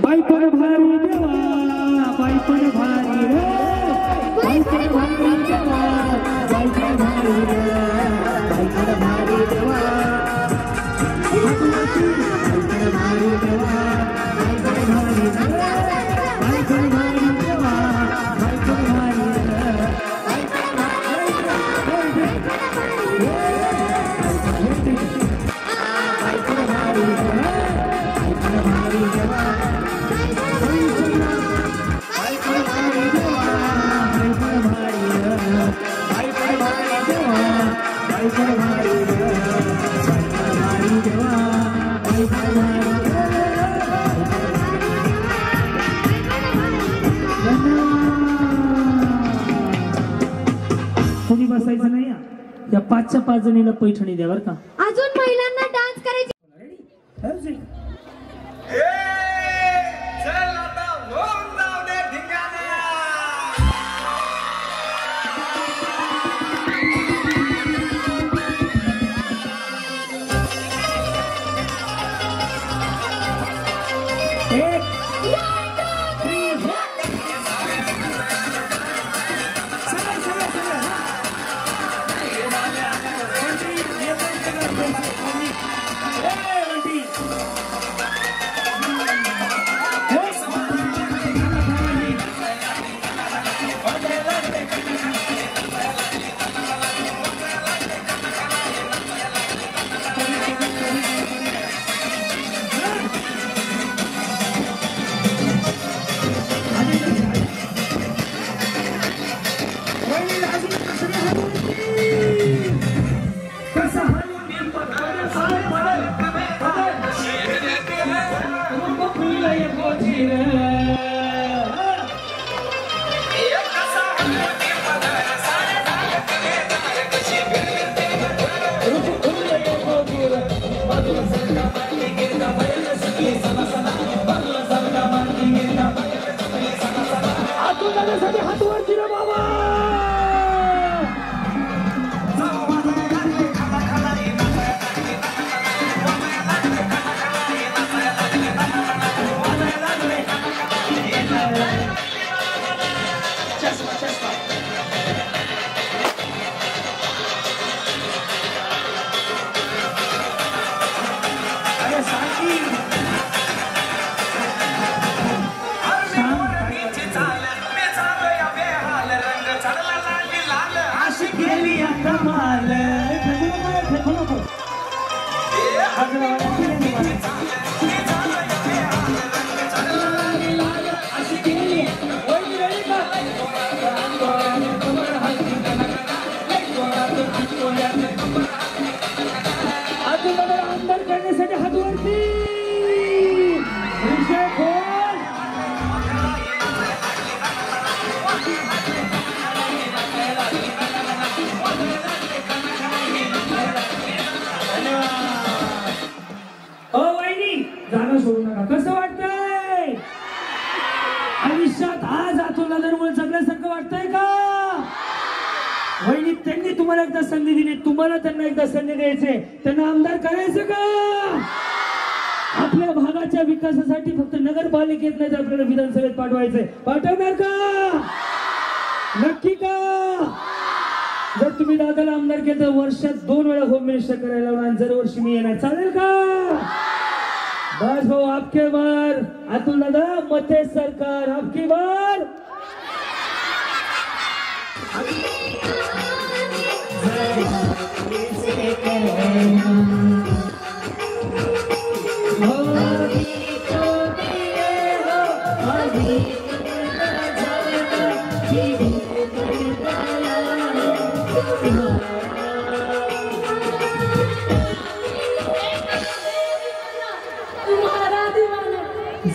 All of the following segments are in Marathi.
बाई पण भारी देवा बाई पण भारी रे बाई पण भारी देवा बाई पण भारी रे बाई पण भारी देवा बाई पण भारी देवा बाई पण भारी रे बाई पण भारी देवा बाई पण भारी रे बाई पण भारी देवा कोणी बसायचं नाही या 5च्या 5 जणीला पैठणी द्या बरं का. अजून महिलांना डान्स करायची. संधी दिली तुम्हाला त्यांना एकदा संधी द्यायचे त्यांना आमदार करायचं का. आपल्या भागाच्या विकासासाठी फक्त नगरपालिकेत नाही तर आपल्याला विधानसभेत पाठवायचंय. पाठवणार का नक्की का. जर तुम्ही दादाला आमदार केलं तर वर्षात 2 वेळा होम मिनिस्टर करायला लावणार. जर वर्षी मी येणार चालेल का. बस हो आपके बार अतुल दादा मते सरकार आपकी बार.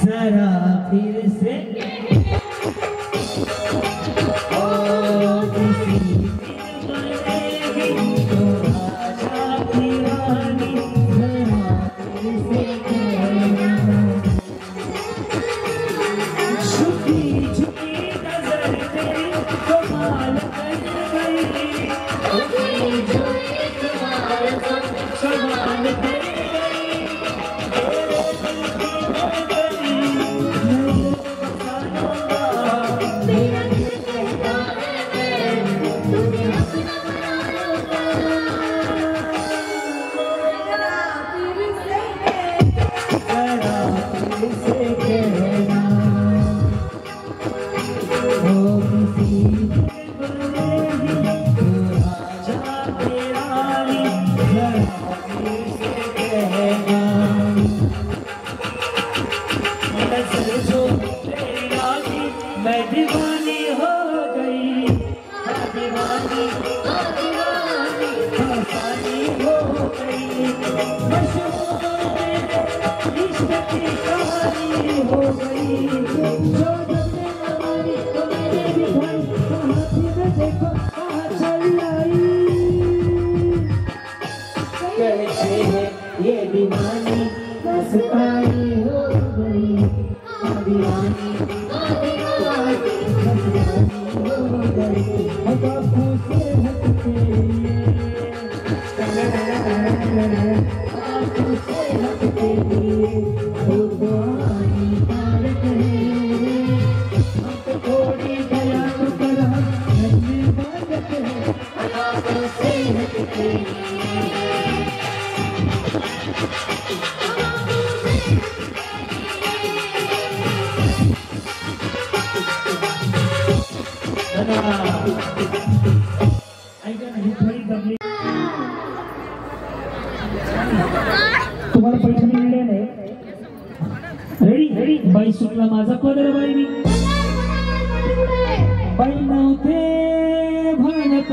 जरा फिर से मैं दीवानी हो गई, मैं दीवानी हो गई, दीवानी हो गई, मशहूर तेरे इश्क की कहानी हो गई। जो जगह हमारी तो मेरे भी भाई कहाँ थी मैं देखो कहाँ चली आई। कहते हैं ये दीवानी मस्तानी हो गई, दीवानी हो गई, आँखों से हटके आँखों से हटके भगवानी पार गए। हम तो थोड़ी दया तो करा नन्हे बालक हैं, आँखों से हटके तुम्हाला पैसे मिळले नाही रेडी रेडी बाई सुटला माझा पदर बाई मी बाई नव्हते भानत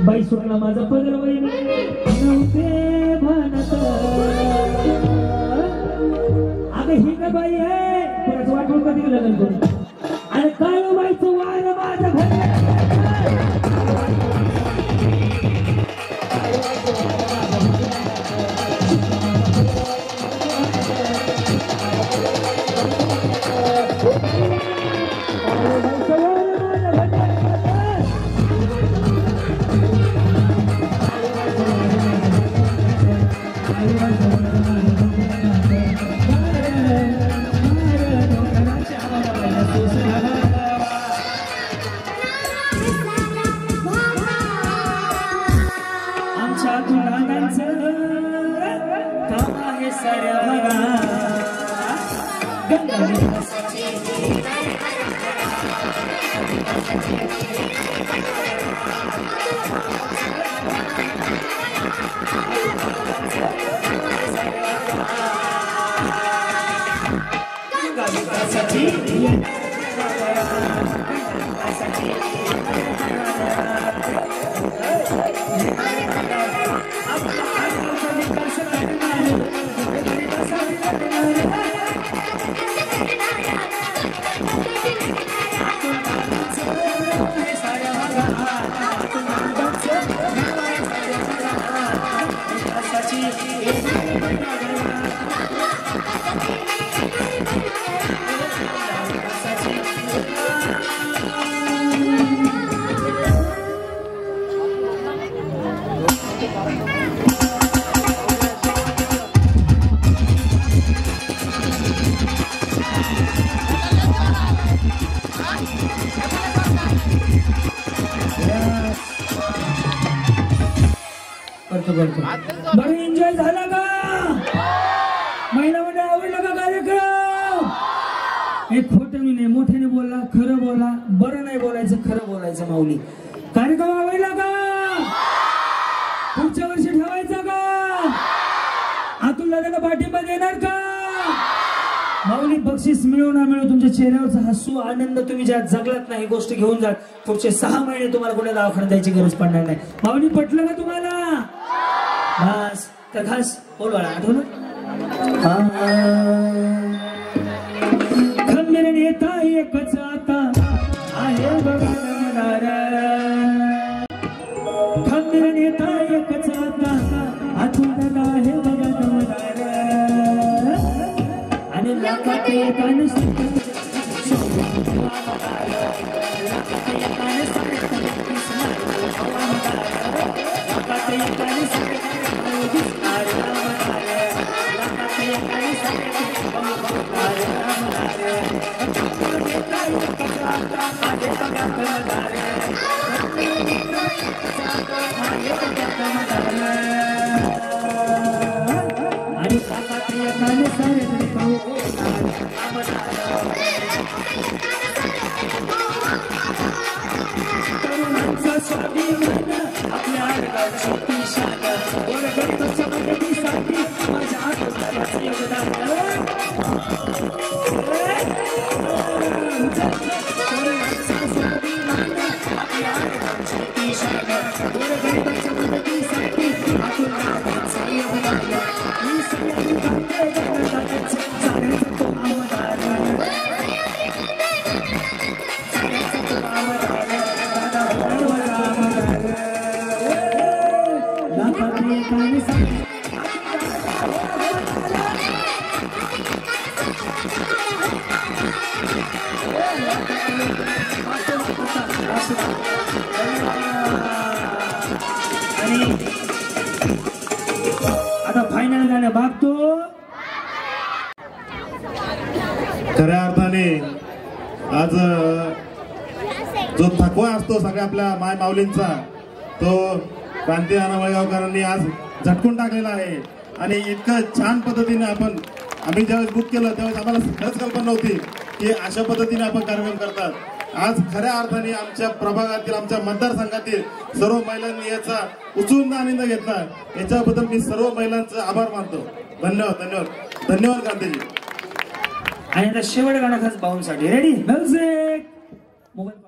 बाई सुटला माझा पदर बाई मी नव्हते भानत अगं ही का बाई आहे परत वाटवून कधी लग्न करू अरे काळू बाईचं वार माझ्या घरी बरं एन्जॉय झाला का महिन्यामध्ये आवडला का कार्यक्रम हे खोटं मी नाही मोठ्याने बोलला खरं बोला बरं नाही बोलायचं खरं बोलायचं माऊली कार्यक्रम आवडला का पुढच्या वर्षी ठेवायचा का आतून दादाला पाठिंबा देणार का माऊली बक्षीस मिळो ना मिळो तुमच्या चेहऱ्यावरचा हसू आनंद तुम्ही ज्यात जगलात नाही गोष्ट घेऊन जात पुढचे 6 महिने तुम्हाला कोणा दवाखान्यात द्यायची गरज पडणार नाही माऊली पटलं का तुम्हाला बस तर खास बोलवाला आठवण खंबीर नेता एकच आता आहे बघा खंबीर नेता एकच आता आठवण आहे बघा आणि लाखात एकाने आपल्या आता फायनल गाणं बघतो. खऱ्या अर्थाने आज जो थकवा असतो सगळ्या आपल्या माय माऊलींचा तो क्रांती नाना वळगावकरांनी आज झटकून टाकलेला आहे. आणि इतकं छान पद्धतीने आम्ही ज्यावेळेस बुक केलं त्यावेळेस आम्हाला खरंच कल्पना नव्हती की अशा पद्धतीने आपण कार्यक्रम करतात. आज खऱ्या अर्थाने आमच्या प्रभागातील आमच्या मतदारसंघातील सर्व महिलांनी याचा उत्सुक आनंद घेतला. याच्याबद्दल मी सर्व महिलांचा आभार मानतो. धन्यवाद धन्यवाद धन्यवाद क्रांतीजी. आणि आता शेवट गाणं खास भाऊंसाठी रेडी म्युझिक मोबाईल